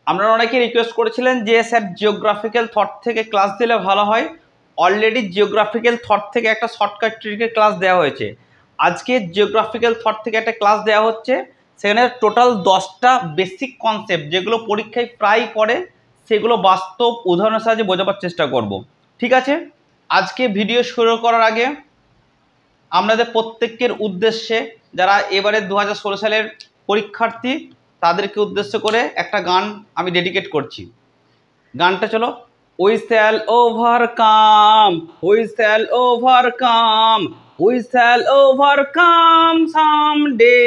আপনারা অনেকে রিকোয়েস্ট করেছিলেন যে স্যার জিওগ্রাফিক্যাল থট থেকে ক্লাস দিলে ভালো হয়। অলরেডি জিওগ্রাফিক্যাল থট থেকে একটা শর্টকাট ট্রিকের ক্লাস দেওয়া হয়েছে। আজকে জিওগ্রাফিক্যাল থট থেকে একটা ক্লাস দেওয়া হচ্ছে, সেখানে টোটাল 10টা বেসিক কনসেপ্ট যেগুলো পরীক্ষায় প্রায় পড়ে, সেগুলো বাস্তব উদাহরণের সাহায্যে বোঝাবার চেষ্টা করব। ঠিক আছে, আজকে ভিডিও শুরু করার আগে আপনাদের প্রত্যেকের উদ্দেশ্যে, যারা এবারে 2016 সালের পরীক্ষার্থী, তাদেরকে উদ্দেশ্য করে একটা গান আমি ডেডিকেট করছি। গানটা চলো। We shall overcome, we shall overcome, we shall overcome someday.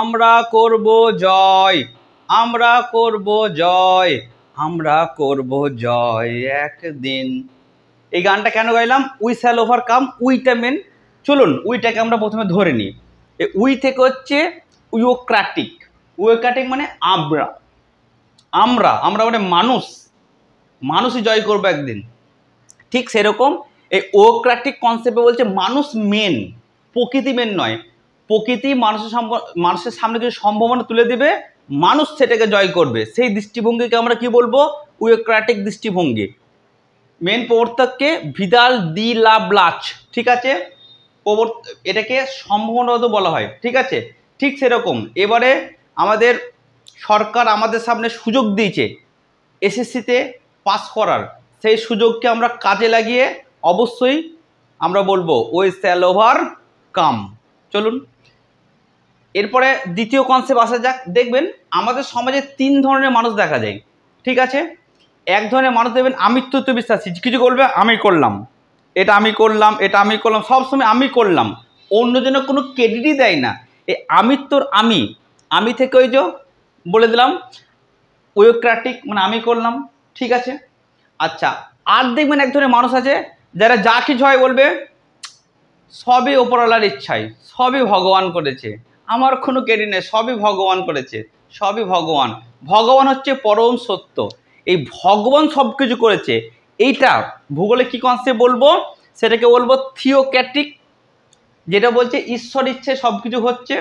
আমরা করব জয়, আমরা করব জয়, আমরা করব জয় একদিন। এই গানটা কেন গাইলাম? উই শ্যাল ওভারকাম, উইটা মেন। চলুন উইটাকে আমরা প্রথমে ধরে নিই। এই উই থেকে হচ্ছে উইওক্রাটিক। উইওক্রাটিক মানে আমরা, আমরা আমরা মানে মানুষ, মানুষই জয় করবো একদিন। ঠিক সেরকম এই ওক্রাটিক কনসেপ্টে বলছে মানুষ মেন, প্রকৃতি মেন নয়। প্রকৃতি মানুষের সামনে কিছু সম্ভাবনা তুলে দেবে, মানুষ সেটাকে জয় করবে। সেই দৃষ্টিভঙ্গিকে আমরা কি বলবো? উইওক্রাটিক দৃষ্টিভঙ্গি। মেন প্রবর্তককে ভিদাল দি লা ব্লাচ। ঠিক আছে, এটাকে সম্ভাবনাবাদ বলা হয়। ঠিক আছে, ঠিক সেরকম এবারে আমাদের সরকার আমাদের সামনে সুযোগ দিয়েছে এসএসসিতে পাস করার। সেই সুযোগকে আমরা কাজে লাগিয়ে অবশ্যই আমরা বলবো উই শ্যাল ওভারকাম। চলুন এরপরে দ্বিতীয় কনসেপ্ট আসা যাক। দেখবেন আমাদের সমাজে 3 ধরনের মানুষ দেখা যায়। ঠিক আছে, এক ধরনের মানুষ দেখবেন আমিত্ব বিশ্বাসী, কিছু বলবে আমি করলাম, এটা আমি করলাম, এটা আমি করলাম, সবসময় আমি করলাম, অন্যজনের কোনো ক্রেডিটই দেয় না। এই আমিত্বর আমি, আমি থেকে ওই যে বলে দিলাম উইওক্রাটিক মানে আমি করলাম। ঠিক আছে, আচ্ছা আর দেখবেন এক ধরনের মানুষ আছে যারা যা কিছু হয় বলবে সবই ওপরওয়ালার ইচ্ছায়, সবই ভগবান করেছে, আমার কোনো ক্রেডিট নেই, সবই ভগবান করেছে, সবই ভগবান। ভগবান হচ্ছে পরম সত্য, এই ভগবান সব কিছু করেছে। এইটা ভূগোলে কি কনসেপ্ট বলবো? সেটাকে বলবো থিওক্র্যাটিক, যেটা বলছে ঈশ্বর ইচ্ছে সব কিছু হচ্ছে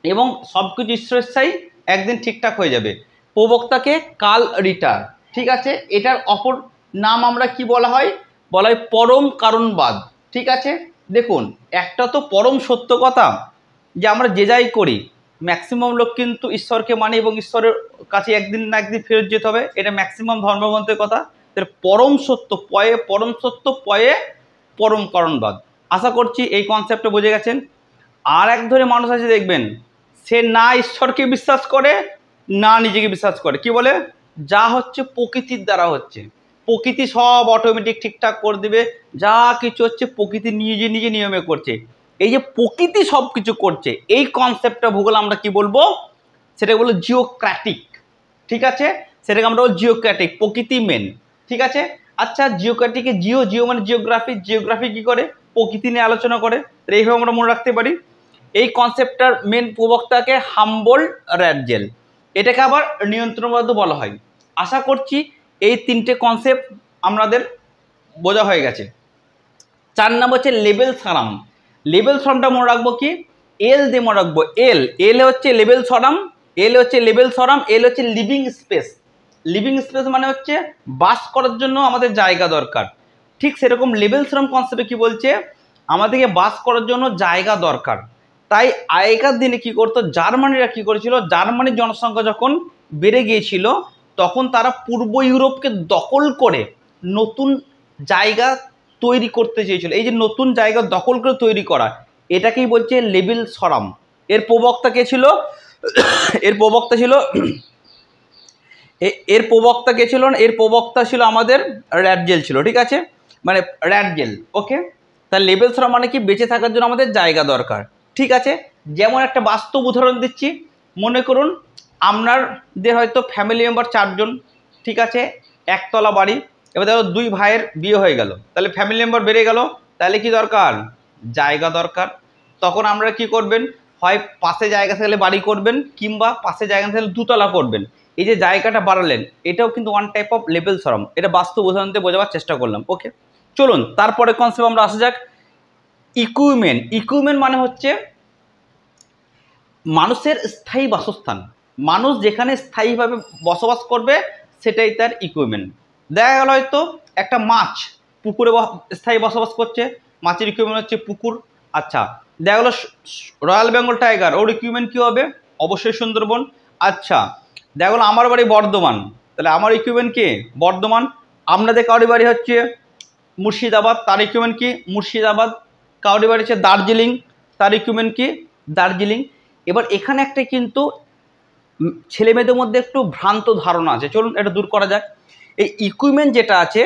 এবং সব কিছু ঈশ্বর ইচ্ছাই একদিন ঠিকঠাক হয়ে যাবে। প্রবক্তাকে কাল রিটার। ঠিক আছে, এটার অপর নাম আমরা কি বলা হয়? বলা হয় পরম কারণবাদ। ঠিক আছে, দেখুন একটা তো পরম সত্য কথা যে আমরা যে যাই করি ম্যাক্সিমাম লোক কিন্তু ঈশ্বরকে মানে এবং ঈশ্বরের কাছে একদিন না একদিন ফেরত যেতে হবে, এটা ম্যাক্সিমাম ধর্মগ্রন্থের কথা। পরম সত্য পয়ে পরম সত্য, পয়ে পরম কারণবাদ। আশা করছি এই কনসেপ্টটা বুঝে গেছেন। আর এক ধরনের মানুষ আছে দেখবেন, সে না ঈশ্বরকে বিশ্বাস করে না নিজেকে বিশ্বাস করে। কি বলে? যা হচ্ছে প্রকৃতির দ্বারা হচ্ছে, প্রকৃতি সব অটোমেটিক ঠিকঠাক করে দেবে, যা কিছু হচ্ছে প্রকৃতি নিজে নিজে নিয়মে করছে। এই যে প্রকৃতি সব কিছু করছে, এই কনসেপ্টটা ভূগোল আমরা কি বলবো? সেটাকে বলবো জিওক্র্যাটিক। ঠিক আছে, সেটাকে আমরা বলবো জিওক্র্যাটিক, প্রকৃতি মেন। ঠিক আছে, আচ্ছা জিওক্র্যাটিকে জিও, জিও মানে জিওগ্রাফি, জিওগ্রাফি কি করে? প্রকৃতি নিয়ে আলোচনা করে। এইভাবে আমরা মনে রাখতে পারি। এই কনসেপ্টটার মেন প্রবক্তাকে হামবোল্ড রাটজেল, এটাকে আবার নিয়ন্ত্রণবাদ বলা হয়। আশা করছি এই 3টে কনসেপ্ট আমাদের বোঝা হয়ে গেছে। 4 নম্বর হচ্ছে লেবেল সারাম। লেবেল সারামটা মনে রাখবো কি? এল দিয়ে মনে রাখবো। এল, এল হচ্ছে লেবেল সরাম, এল হচ্ছে লেবেল সরাম, এল হচ্ছে লিভিং স্পেস। লিভিং স্পেস মানে হচ্ছে বাস করার জন্য আমাদের জায়গা দরকার। ঠিক সেরকম লেবেল সরাম কনসেপ্টে কি বলছে? আমাদেরকে বাস করার জন্য জায়গা দরকার। তাই আগেকার দিনে কি করতো, জার্মানিরা কি করেছিল, জার্মানির জনসংখ্যা যখন বেড়ে গিয়েছিল তখন তারা পূর্ব ইউরোপকে দখল করে নতুন জায়গা তৈরি করতে চেয়েছিল। এই যে নতুন জায়গা দখল করে তৈরি করা, এটাকেই বলছে লেবেল সরাম। এর প্রবক্তা কে ছিল? এর প্রবক্তা ছিল এর প্রবক্তা কে ছিল? এর প্রবক্তা ছিল আমাদের রাটজেল ছিল। ঠিক আছে, মানে রাটজেল। ওকে, তাহলে লেবেল সরাম মানে কি? বেঁচে থাকার জন্য আমাদের জায়গা দরকার। ঠিক আছে, যেমন একটা বাস্তব উদাহরণ দিচ্ছি। মনে করুন আপনাদের হয়তো ফ্যামিলি মেম্বার 4 জন। ঠিক আছে, একতলা বাড়ি। এবার দেখো 2 ভাইয়ের বিয়ে হয়ে গেল, তাহলে ফ্যামিলি মেম্বার বেড়ে গেল, তাহলে কি দরকার? জায়গা দরকার। তখন আপনারা কি করবেন? হয় পাশে জায়গা থাকলে বাড়ি করবেন, কিংবা পাশে জায়গা থাকলে 2 তলা করবেন। এই যে জায়গাটা বাড়ালেন, এটাও কিন্তু ওয়ান টাইপ অফ লেবেল সরাম। এটা বাস্তব উদাহরণ দিয়ে বোঝাবার চেষ্টা করলাম। ওকে, চলুন তারপরে কনসেপ্ট আমরা আসা যাক। ইকুইপমেন্ট। ইকুইপমেন্ট মানে হচ্ছে মানুষের স্থায়ী বাসস্থান। মানুষ যেখানে স্থায়ীভাবে বসবাস করবে সেটাই তার ইকুইপমেন্ট। দেখা গেল হয়তো একটা মাছ পুকুরে স্থায়ী বসবাস করছে, মাছের ইকুইপমেন্ট হচ্ছে পুকুর। আচ্ছা, দেখা গেলো রয়্যাল বেঙ্গল টাইগার, ওর ইকুইপমেন্ট কী হবে? অবশ্যই সুন্দরবন। আচ্ছা, দেখা গেলো আমার বাড়ি বর্ধমান, তাহলে আমার ইকুইপমেন্ট কি? বর্ধমান। আপনাদের কাউরি বাড়ি হচ্ছে মুর্শিদাবাদ, তার ইকুইপমেন্ট কি? মুর্শিদাবাদ। কাউরি বাড়ি হচ্ছে দার্জিলিং, তার ইকুইপমেন্ট কি? দার্জিলিং। এবার এখানে একটা কিন্তু ছেলে মেয়েদের মধ্যে একটু ভ্রান্ত ধারণা আছে, চলুন এটা দূর করা যাক। এই ইকুইপমেন্ট যেটা আছে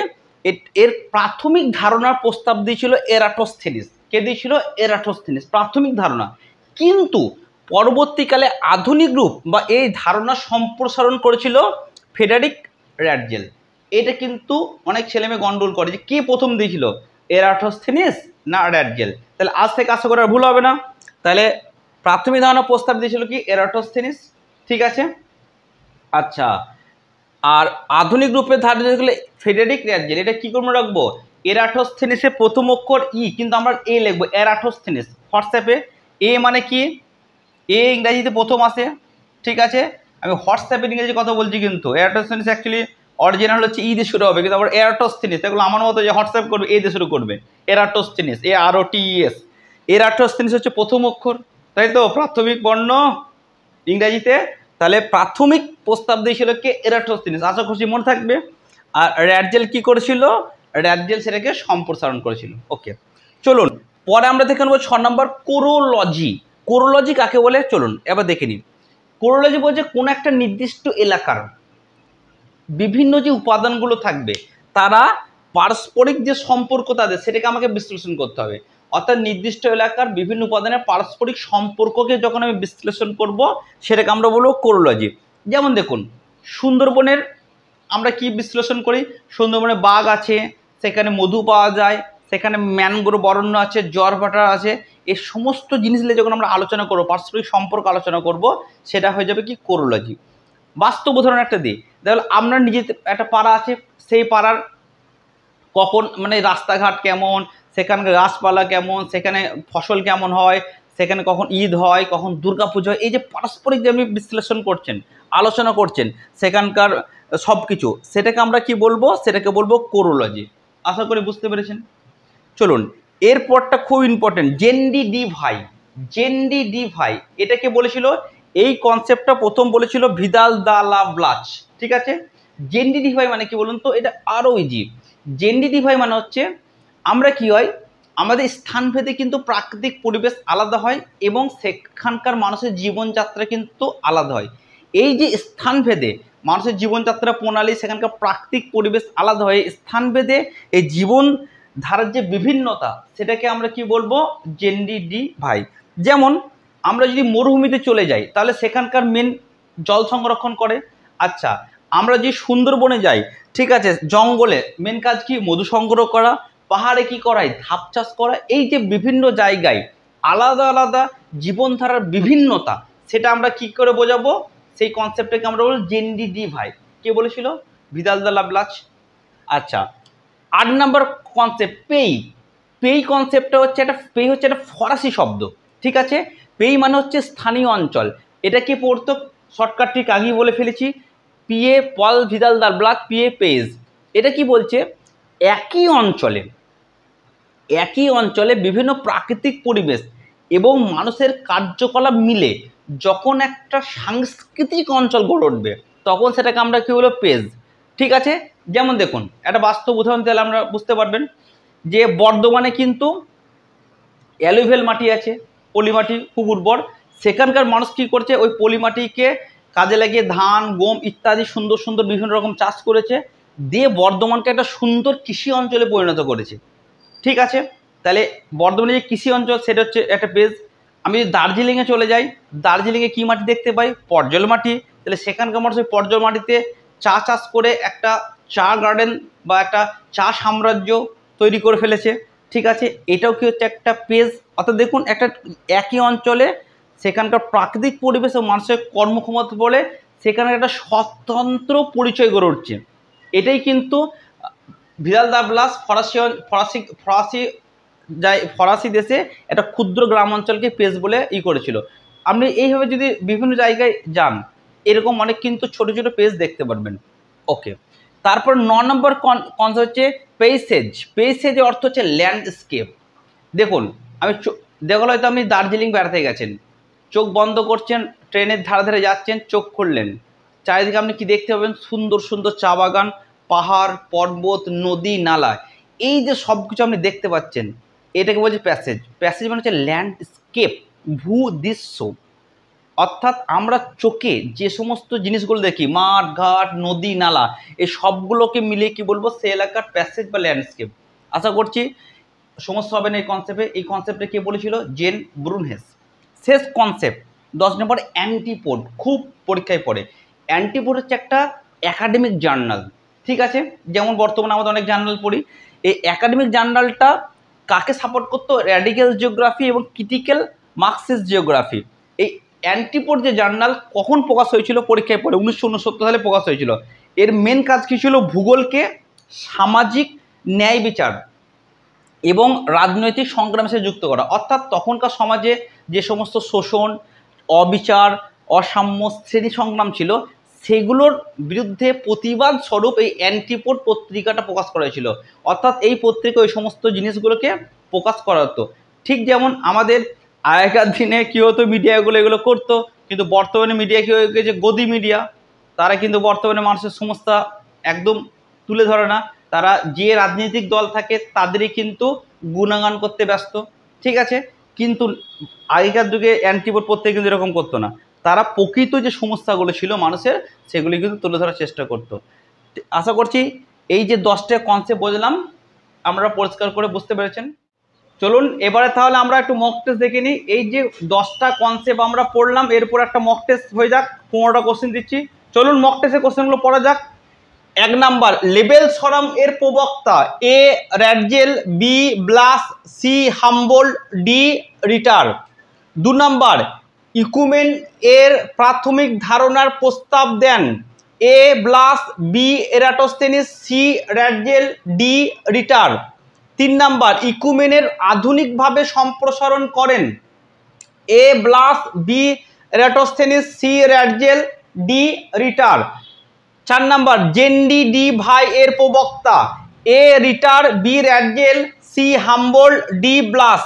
এর প্রাথমিক ধারণার প্রস্তাব দিয়েছিল এরাটোস্থেনিস। কে দিয়েছিল? এরাটোস্থেনিস, প্রাথমিক ধারণা। কিন্তু পরবর্তীকালে আধুনিক রূপ বা এই ধারণা সম্প্রসারণ করেছিল ফ্রেডারিক র্যাটজেল। এটা কিন্তু অনেক ছেলেমেয়ে গন্ডগোল করে যে কে প্রথম দিয়েছিল, এরাটোস্থেনিস না র্যাটজেল। তাহলে আজ থেকে আশা করা ভুল হবে না। তাহলে প্রাথমিক ধারণা প্রস্তাব দিয়েছিল কি? এরাটোস্থেনিস। ঠিক আছে। আচ্ছা, আর আধুনিক রূপে ধারণা দিয়েছিল ফ্রেডারিক র্যাটজেল। এটা কি করে রাখবো? এরাটোস্থেনিসের প্রথম অক্ষর ই, কিন্তু আমরা এ লিখবো, এরাটোস্থেনিস। হোয়াটসঅ্যাপে এ মানে কি? এ ইংরাজিতে প্রথম আসে। ঠিক আছে, আমি হোয়াটসঅ্যাপের ইংরেজি কথা বলছি, কিন্তু এরাটোস্থেনিস অ্যাকচুয়ালি অরিজিনাল হচ্ছে ই দিয়ে শুরু হবে, কিন্তু আবার এরাটোস্থেনিস এগুলো আমার মতো যে হোয়াটসঅ্যাপ করবে এ দিয়ে শুরু করবে। Eratosthenes, AROTES। এরাটোস্থেনিস হচ্ছে প্রথম অক্ষর, তাই তো? প্রাথমিক বর্ণ ইংরাজিতে। তাহলে প্রাথমিক প্রস্তাব দিয়েছিল কে? এরাটোস্থেনিস। আশা করছি মনে থাকবে। আর র্যাটজেল কি করেছিল? র্যাটজেল সেটাকে সম্প্রসারণ করেছিল। ওকে, চলুন পরে আমরা দেখে নেবো 6 নম্বর কোরোলজি। কোরোলজি কাকে বলে চলুন এবার দেখে নিন। কোরোলজি বলছে কোন একটা নির্দিষ্ট এলাকার বিভিন্ন যে উপাদানগুলো থাকবে তারা পারস্পরিক যে সম্পর্ক তাদের, সেটাকে আমাকে বিশ্লেষণ করতে হবে। অর্থাৎ নির্দিষ্ট এলাকার বিভিন্ন উপাদানের পারস্পরিক সম্পর্ককে যখন আমি বিশ্লেষণ করব সেটাকে আমরা বলবো কোরোলজি। যেমন দেখুন, সুন্দরবনের আমরা কি বিশ্লেষণ করি? সুন্দরবনে বাঘ আছে, সেখানে মধু পাওয়া যায়, সেখানে ম্যানগ্রোভ অরণ্য আছে, জোয়ার-ভাটা আছে। এই সমস্ত জিনিস নিয়ে যখন আমরা আলোচনা করবো, পারস্পরিক সম্পর্ক আলোচনা করব, সেটা হয়ে যাবে কি? কোরোলজি। বাস্তব উদাহরণ একটা দিই। দেখো আপনার নিজে একটা পাড়া আছে, সেই পাড়ার কখন মানে রাস্তাঘাট কেমন, সেখানকার গাছপালা কেমন, সেখানে ফসল কেমন হয়, সেখানে কখন ঈদ হয়, কখন দুর্গা পুজো হয়, এই যে পারস্পরিক যে আপনি বিশ্লেষণ করছেন, আলোচনা করছেন সেখানকার সব কিছু, সেটাকে আমরা কি বলবো? সেটাকে বলবো কোরোলজি। আশা করি বুঝতে পেরেছেন। চলুন এরপরটা খুব ইম্পর্টেন্ট, জেন্ডি ডি ভাই। জেন্ডি ডি ভাই এটাকে বলেছিল, এই কনসেপ্টটা প্রথম বলেছিল ভিদাল দা লা ব্লাচ। ঠিক আছে, জেন্ডি ডি ভাই মানে কি বলুন তো? এটা আরও ইজি। জেন্ডি ডি ভাই মানে হচ্ছে আমরা কি হয়, আমাদের স্থানভেদে কিন্তু প্রাকৃতিক পরিবেশ আলাদা হয় এবং সেখানকার মানুষের জীবনযাত্রা কিন্তু আলাদা হয়। এই যে স্থানভেদে মানুষের জীবনযাত্রা প্রণালী, সেখানকার প্রাকৃতিক পরিবেশ আলাদা হয়, স্থানভেদে এই জীবন ধারার যে বিভিন্নতা, সেটাকে আমরা কি বলবো? জেন্ডি ডি ভাই। যেমন আমরা যদি মরুভূমিতে চলে যাই তাহলে সেখানকার মেন জল সংরক্ষণ করে। আচ্ছা, আমরা যে সুন্দরবনে যাই, ঠিক আছে, জঙ্গলে মেন কাজ কি? মধু সংগ্রহ করা। পাহাড়ে কি করায়? ধাপ চাষ করা। এই যে বিভিন্ন জায়গায় আলাদা আলাদা জীবনধারার বিভিন্নতা, সেটা আমরা কি করে বোঝাবো? সেই কনসেপ্টটাকে আমরা বলবো জেন্ডি ডি ভাই। কে বলেছিল? ভিদাল দা লা ব্লাচ। আচ্ছা, 8 নম্বর কনসেপ্ট পেই। পেই কনসেপ্টটা হচ্ছে একটা ফরাসি শব্দ। ঠিক আছে, পেই মানে হচ্ছে স্থানীয় অঞ্চল। এটা কি পড়তো? শর্টকাট ঠিক আগেই বলে ফেলেছি, পিএ পল ভিদাল দা ব্লাচ, পিএ পেজ। এটা কি বলছে? একই অঞ্চলে বিভিন্ন প্রাকৃতিক পরিবেশ এবং মানুষের কার্যকলাপ মিলে যখন একটা সাংস্কৃতিক অঞ্চল গড়ে উঠবে, তখন সেটাকে আমরা কি বলবো? পেজ। ঠিক আছে, যেমন দেখুন একটা বাস্তব উদাহরণ দিলে আমরা বুঝতে পারবেন যে বর্ধমানে কিন্তু অ্যালুভিয়াল মাটি আছে, পলি মাটি খুব উর্বর। সেখানকার মানুষ কী করছে? ওই পলি মাটিকে কাজে লাগিয়ে ধান, গম ইত্যাদি সুন্দর সুন্দর বিভিন্ন রকম চাষ করেছে, দিয়ে বর্ধমানকে একটা সুন্দর কৃষি অঞ্চলে পরিণত করেছে। ঠিক আছে, তাহলে বর্ধমানে যে কৃষি অঞ্চল সেটা হচ্ছে একটা পেজ। আমি যদি দার্জিলিংয়ে চলে যাই, দার্জিলিংয়ে কী মাটি দেখতে পাই? পর্জল মাটি। তাহলে সেখানকার মানুষ ওই পর্জল মাটিতে চা চাষ করে একটা চা গার্ডেন বা একটা চা সাম্রাজ্য তৈরি করে ফেলেছে। ঠিক আছে, এটাও কি হচ্ছে? একটা পেজ। অর্থাৎ দেখুন, একটা একই অঞ্চলে সেখানকার প্রাকৃতিক পরিবেশ ও মানুষের কর্মক্ষমতা বলে সেখানে একটা স্বতন্ত্র পরিচয় গড়ে উঠছে। এটাই কিন্তু ভিদাল দা ব্লাস ফরাসি দেশে একটা ক্ষুদ্র গ্রাম অঞ্চলকে পেজ বলে করেছিল। আপনি এইভাবে যদি বিভিন্ন জায়গায় যান, এরকম অনেক কিন্তু ছোট ছোট পেজ দেখতে পারবেন। ওকে, তারপর 9 নম্বর কনসেপ্ট হচ্ছে পেইসেজ। পেইসেজের অর্থ হচ্ছে ল্যান্ডস্কেপ। দেখুন, দেখুন হয়তো আপনি দার্জিলিং বেড়াতে গেছেন, চোখ বন্ধ করছেন, ট্রেনের ধারে ধারে যাচ্ছেন, চোখ খুললেন, চারিদিকে আপনি কি দেখতে পাবেন? সুন্দর সুন্দর চা বাগান, পাহাড়, পর্বত, নদী, নালা, এই যে সব কিছু আপনি দেখতে পাচ্ছেন, এটাকে বলছে প্যাসেজ। প্যাসেজ মানে হচ্ছে ল্যান্ডস্কেপ, ভূদৃশ্য। অর্থাৎ আমরা চোখে যে সমস্ত জিনিসগুলো দেখি, মাঠ ঘাট, নদী নালা, এই সবগুলোকে মিলিয়ে কি বলবো? সে এলাকার প্যাসেজ বা ল্যান্ডস্কেপ। আশা করছি সমস্যা হবে না এই কনসেপ্টে। এই কনসেপ্টে কে বলেছিল? জেন ব্রুনহেস। শেষ কনসেপ্ট 10 নম্বর অ্যান্টিপোড, খুব পরীক্ষায় পড়ে। অ্যান্টিপোড হচ্ছে একটা একাডেমিক জার্নাল, ঠিক আছে? যেমন বর্তমানে আমাদের অনেক জার্নাল পড়ি, এই একাডেমিক জার্নালটা কাকে সাপোর্ট করতো? র্যাডিক্যাল জিওগ্রাফি এবং ক্রিটিক্যাল মার্কসিস্ট জিওগ্রাফি। এই অ্যান্টিপোড যে জার্নাল কখন প্রকাশ হয়েছিল? পরীক্ষায় পড়ে 1969 সালে প্রকাশ হয়েছিল। এর মেন কাজ কী ছিল? ভূগোলকে সামাজিক ন্যায় বিচার এবং রাজনৈতিক সংগ্রামের সাথে যুক্ত করা। অর্থাৎ তখনকার সমাজে যে সমস্ত শোষণ, অবিচার, অসাম্য, শ্রেণী সংগ্রাম ছিল, সেগুলোর বিরুদ্ধে প্রতিবাদ স্বরূপ এই অ্যান্টিপোড পত্রিকাটা প্রকাশ করা হয়েছিল। অর্থাৎ এই পত্রিকা ওই সমস্ত জিনিসগুলোকে প্রকাশ করা হতো। ঠিক যেমন আমাদের আগেকার দিনে কী হতো? মিডিয়াগুলো এগুলো করতো, কিন্তু বর্তমানে মিডিয়া কী হয়ে গেছে? গদি মিডিয়া। তারা কিন্তু বর্তমানে মানুষের সমস্যা একদম তুলে ধরে না, তারা যে রাজনৈতিক দল থাকে তাদেরই কিন্তু গুণগান করতে ব্যস্ত, ঠিক আছে? কিন্তু আগেকার যুগে অ্যান্টিপোড পত্রিকা কিন্তু এরকম করতো না, তারা প্রকৃত যে সমস্যাগুলো ছিল মানুষের, সেগুলি কিন্তু তুলে ধরার চেষ্টা করতো। আশা করছি এই যে 10টা কনসেপ্ট বললাম আপনারা পরিষ্কার করে বুঝতে পেরেছেন। চলুন এবারে তাহলে আমরা একটু মক টেস্ট দেখে নিই। এই যে 10টা কনসেপ্ট আমরা পড়লাম, এরপর একটা মক টেস্ট হয়ে যাক। 15টা কোশ্চেন দিচ্ছি, চলুন মক টেস্টের কোশ্চেনগুলো পড়া যাক। 1 নাম্বার, লেবেল সরম এর প্রবক্তা? A Ratzel, B Blache, C Humboldt, D Ritter. 2 number, ecumene এর প্রাথমিক ধারণার প্রস্তাব দেন? A Blache, B Eratosthenes, C Ratzel, D Ritter. 3 number, ইকুমেনের আধুনিকভাবে সম্প্রসারণ করেন? A Blache, B Eratosthenes, C Ratzel, D Ritter. 4 number, জেন্ডি ডি ভাই এর প্রবক্তা? A Ritter, B Ratzel, C Humboldt, D Blache.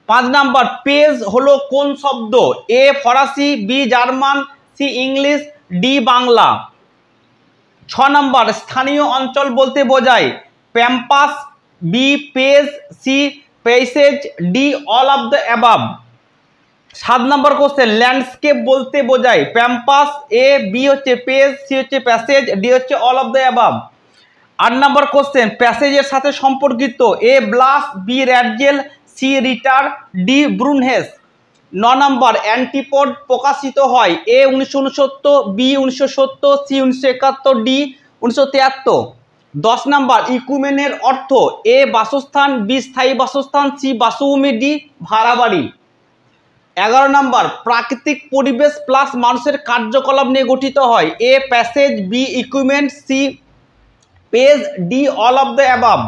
5 number, পেজ হলো কোন শব্দ? এ ফরাসি, B German, C English, D Bangla. 6 number, স্থানীয় অঞ্চল বলতে বোঝায়? প্যাম্পাস, বি পেজ, সি পেইসেজ, D all of the above. 7 number question, landscape বলতে বোঝায়? প্যাম্পাস, এ বি হচ্ছে পেজ, সি হচ্ছে প্যাসেজ, ডি হচ্ছে all of the above. 8 number question, প্যাসেজের সাথে সম্পর্কিত? A Blache, B Ratzel, C Ritter, D Brunhes. 9 number, antipode প্রকাশিত হয়? A 1969, B 1970, C 1971, D 1973। 10 number, ইকুমেনের অর্থ? এ বাসস্থান, বি স্থায়ী বাসস্থান, সি বাসভূমি, ডি ভাড়া বাড়ি। 11 নম্বর, প্রাকৃতিক পরিবেশ প্লাস মানুষের কার্যকলাপ নিয়ে গঠিত হয়? এ প্যাসেজ, বি ইকুইপমেন্ট, সি পেজ, D all of the above.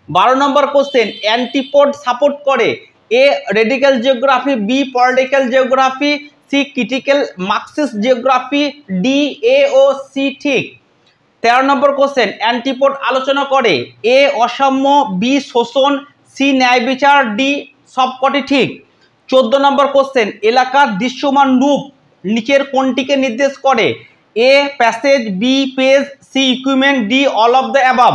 12 number question, antipode support করে? A radical geography, B political geography, C critical Marxist geography, D A ও সি ঠিক। 13 নম্বর কোশ্চেন, অ্যান্টিপোড আলোচনা করে? এ অসাম্য, বি শোষণ, সি ন্যায় বিচার, ডি সবকটি ঠিক। 14 নম্বর কোশ্চেন, এলাকার দৃশ্যমান রূপ নিচের কোনটিকে নির্দেশ করে? এ প্যাসেজ, বি পেজ, C equipment, D all of the above.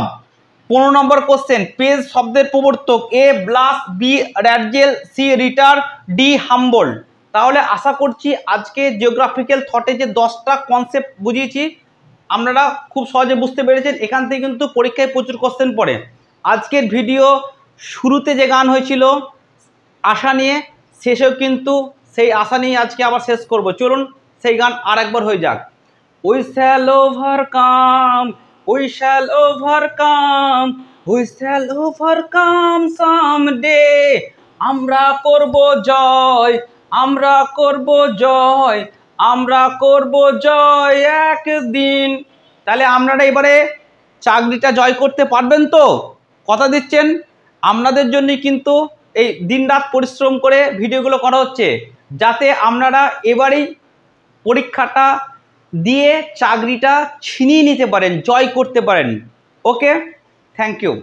15 number question, পেজ শব্দের প্রবর্তক? A Blache, B Ratzel, C Ritter, D Humboldt. তাহলে আশা করছি আজকে জিওগ্রাফিক্যাল থটে যে 10টা কনসেপ্ট বুঝিয়েছি আপনারা খুব সহজে বুঝতে পেরেছেন। এখান থেকে কিন্তু পরীক্ষায় প্রচুর কোশ্চেন পড়ে। আজকের ভিডিও শুরুতে যে গান হয়েছিল আশা নিয়ে, শেষেও কিন্তু সেই আশা নিয়ে আজকে আবার শেষ করব। চলুন সেই গান আর একবার হয়ে যাক। We shall overcome, we shall overcome, we shall overcome someday. আমরা করব জয়, আমরা করব জয়, আমরা করব জয় একদিন। তাহলে আপনারা এবারে চাকরিটা জয় করতে পারবেন তো? কথা দিচ্ছেন? আপনাদের জন্যই কিন্তু এই দিনরাত পরিশ্রম করে ভিডিওগুলো করা হচ্ছে, যাতে আপনারা এবারেই পরীক্ষাটা দিয়ে চাকরিটা ছিনিয়ে নিতে পারেন, জয় করতে পারেন। ওকে, থ্যাংক ইউ।